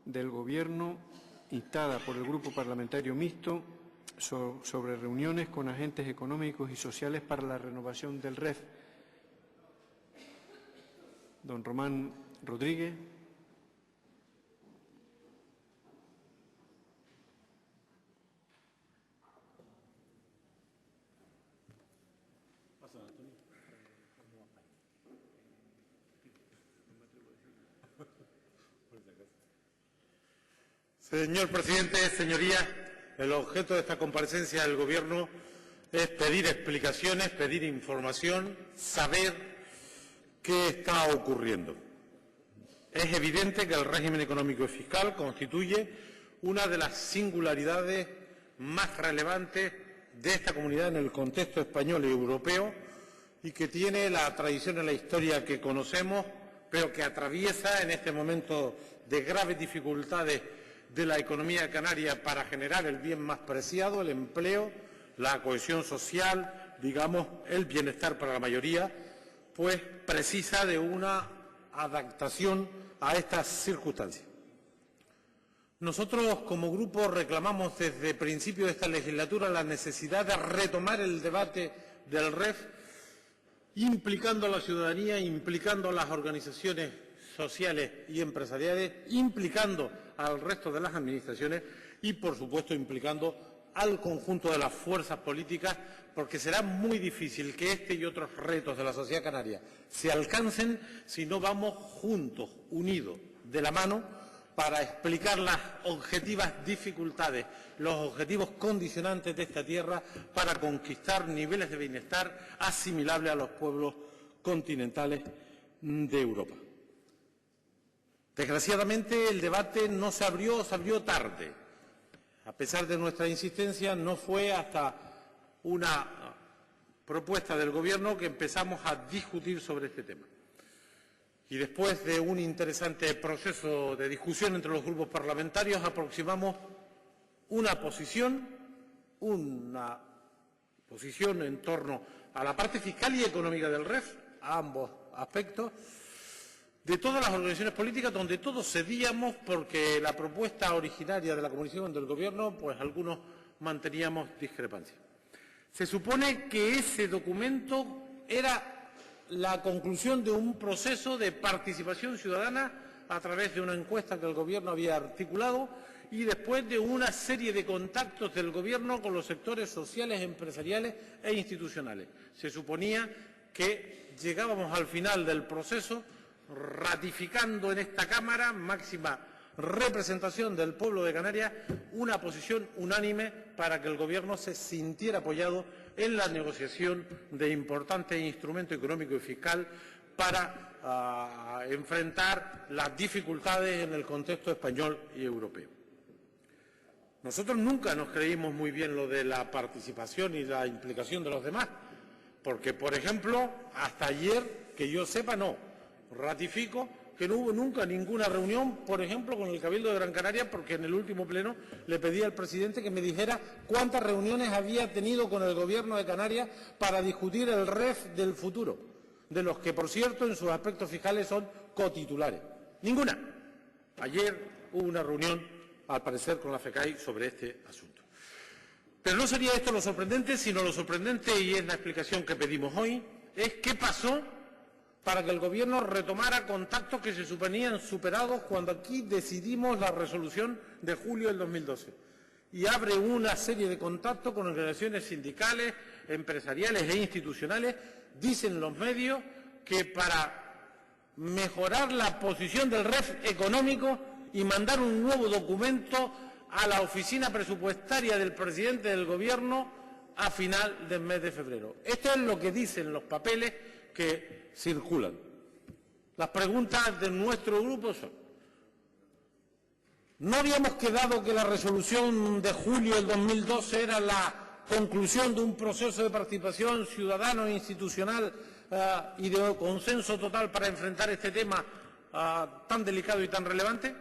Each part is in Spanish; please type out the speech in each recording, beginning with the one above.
del Gobierno instada por el Grupo Parlamentario Mixto sobre reuniones con agentes económicos y sociales para la renovación del REF. Don Román Rodríguez. Señor presidente, señorías, el objeto de esta comparecencia del Gobierno es pedir explicaciones, pedir información, saber qué está ocurriendo. Es evidente que el régimen económico y fiscal constituye una de las singularidades más relevantes de esta comunidad en el contexto español y europeo y que tiene la tradición en la historia que conocemos, pero que atraviesa en este momento de graves dificultades de la economía canaria para generar el bien más preciado, el empleo, la cohesión social, digamos, el bienestar para la mayoría, pues precisa de una adaptación a estas circunstancias. Nosotros, como grupo, reclamamos desde el principio de esta legislatura la necesidad de retomar el debate del REF, implicando a la ciudadanía, implicando a las organizaciones sociales y empresariales, implicando al resto de las administraciones y, por supuesto, implicando al conjunto de las fuerzas políticas, porque será muy difícil que este y otros retos de la sociedad canaria se alcancen si no vamos juntos, unidos, de la mano, para explicar las objetivas dificultades, los objetivos condicionantes de esta tierra para conquistar niveles de bienestar asimilables a los pueblos continentales de Europa. Desgraciadamente, el debate no se abrió, se abrió tarde. A pesar de nuestra insistencia, no fue hasta una propuesta del Gobierno que empezamos a discutir sobre este tema. Y después de un interesante proceso de discusión entre los grupos parlamentarios, aproximamos una posición en torno a la parte fiscal y económica del REF, a ambos aspectos, de todas las organizaciones políticas, donde todos cedíamos porque la propuesta originaria de la Comisión del Gobierno, pues algunos manteníamos discrepancias. Se supone que ese documento era la conclusión de un proceso de participación ciudadana a través de una encuesta que el Gobierno había articulado y después de una serie de contactos del Gobierno con los sectores sociales, empresariales e institucionales. Se suponía que llegábamos al final del proceso ratificando en esta Cámara, máxima representación del pueblo de Canarias, una posición unánime para que el Gobierno se sintiera apoyado en la negociación de importantes instrumentos económicos y fiscal para enfrentar las dificultades en el contexto español y europeo. Nosotros nunca nos creímos muy bien lo de la participación y la implicación de los demás, porque, por ejemplo, hasta ayer, que yo sepa, no. Ratifico que no hubo nunca ninguna reunión, por ejemplo, con el Cabildo de Gran Canaria, porque en el último pleno le pedí al presidente que me dijera cuántas reuniones había tenido con el Gobierno de Canarias para discutir el REF del futuro, de los que, por cierto, en sus aspectos fiscales son cotitulares. Ninguna. Ayer hubo una reunión, al parecer, con la FECAI sobre este asunto. Pero no sería esto lo sorprendente, sino lo sorprendente, y es la explicación que pedimos hoy, es qué pasó para que el Gobierno retomara contactos que se suponían superados cuando aquí decidimos la resolución de julio del 2012. Y abre una serie de contactos con organizaciones sindicales, empresariales e institucionales. Dicen los medios que para mejorar la posición del REF económico y mandar un nuevo documento a la oficina presupuestaria del presidente del Gobierno a final del mes de febrero. Esto es lo que dicen los papeles que circulan. Las preguntas de nuestro grupo son: ¿no habíamos quedado que la resolución de julio del 2012 era la conclusión de un proceso de participación ciudadano e institucional y de consenso total para enfrentar este tema tan delicado y tan relevante?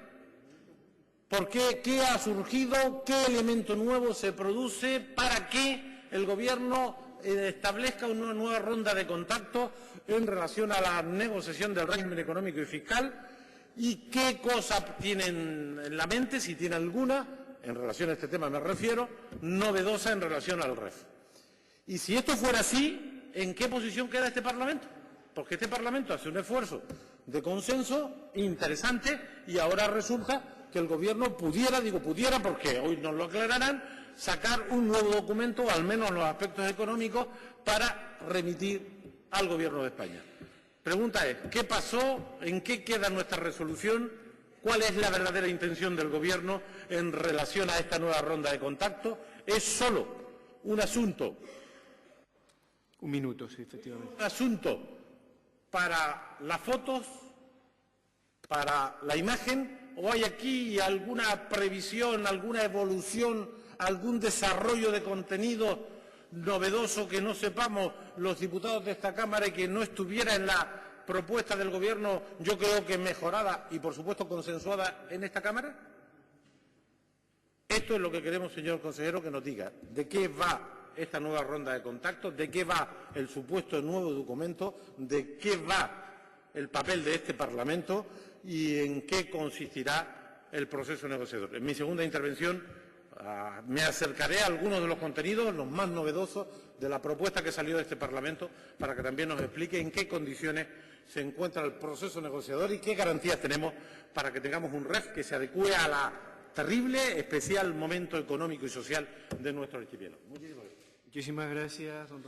¿Por qué? ¿Qué ha surgido? ¿Qué elemento nuevo se produce para que el Gobierno establezca una nueva ronda de contactos en relación a la negociación del régimen económico y fiscal y qué cosa tienen en la mente, si tiene alguna, en relación a este tema me refiero, novedosa en relación al REF. Y si esto fuera así, ¿en qué posición queda este Parlamento? Porque este Parlamento hace un esfuerzo de consenso interesante y ahora resulta que el Gobierno pudiera, digo pudiera porque hoy nos lo aclararán, sacar un nuevo documento, al menos en los aspectos económicos, para remitir al Gobierno de España. Pregunta es, ¿qué pasó? ¿En qué queda nuestra resolución? ¿Cuál es la verdadera intención del Gobierno en relación a esta nueva ronda de contacto? ¿Es solo un asunto? Un minuto, sí, efectivamente. ¿Un asunto para las fotos, para la imagen, o hay aquí alguna previsión, alguna evolución, algún desarrollo de contenido novedoso que no sepamos los diputados de esta Cámara y que no estuviera en la propuesta del Gobierno, yo creo que mejorada y, por supuesto, consensuada en esta Cámara? Esto es lo que queremos, señor consejero, que nos diga. ¿De qué va esta nueva ronda de contactos? ¿De qué va el supuesto nuevo documento? ¿De qué va el papel de este Parlamento? ¿Y en qué consistirá el proceso negociador? En mi segunda intervención me acercaré a algunos de los contenidos, los más novedosos, de la propuesta que salió de este Parlamento, para que también nos explique en qué condiciones se encuentra el proceso negociador y qué garantías tenemos para que tengamos un REF que se adecue a la terrible, especial momento económico y social de nuestro archipiélago. Muchísimas gracias, don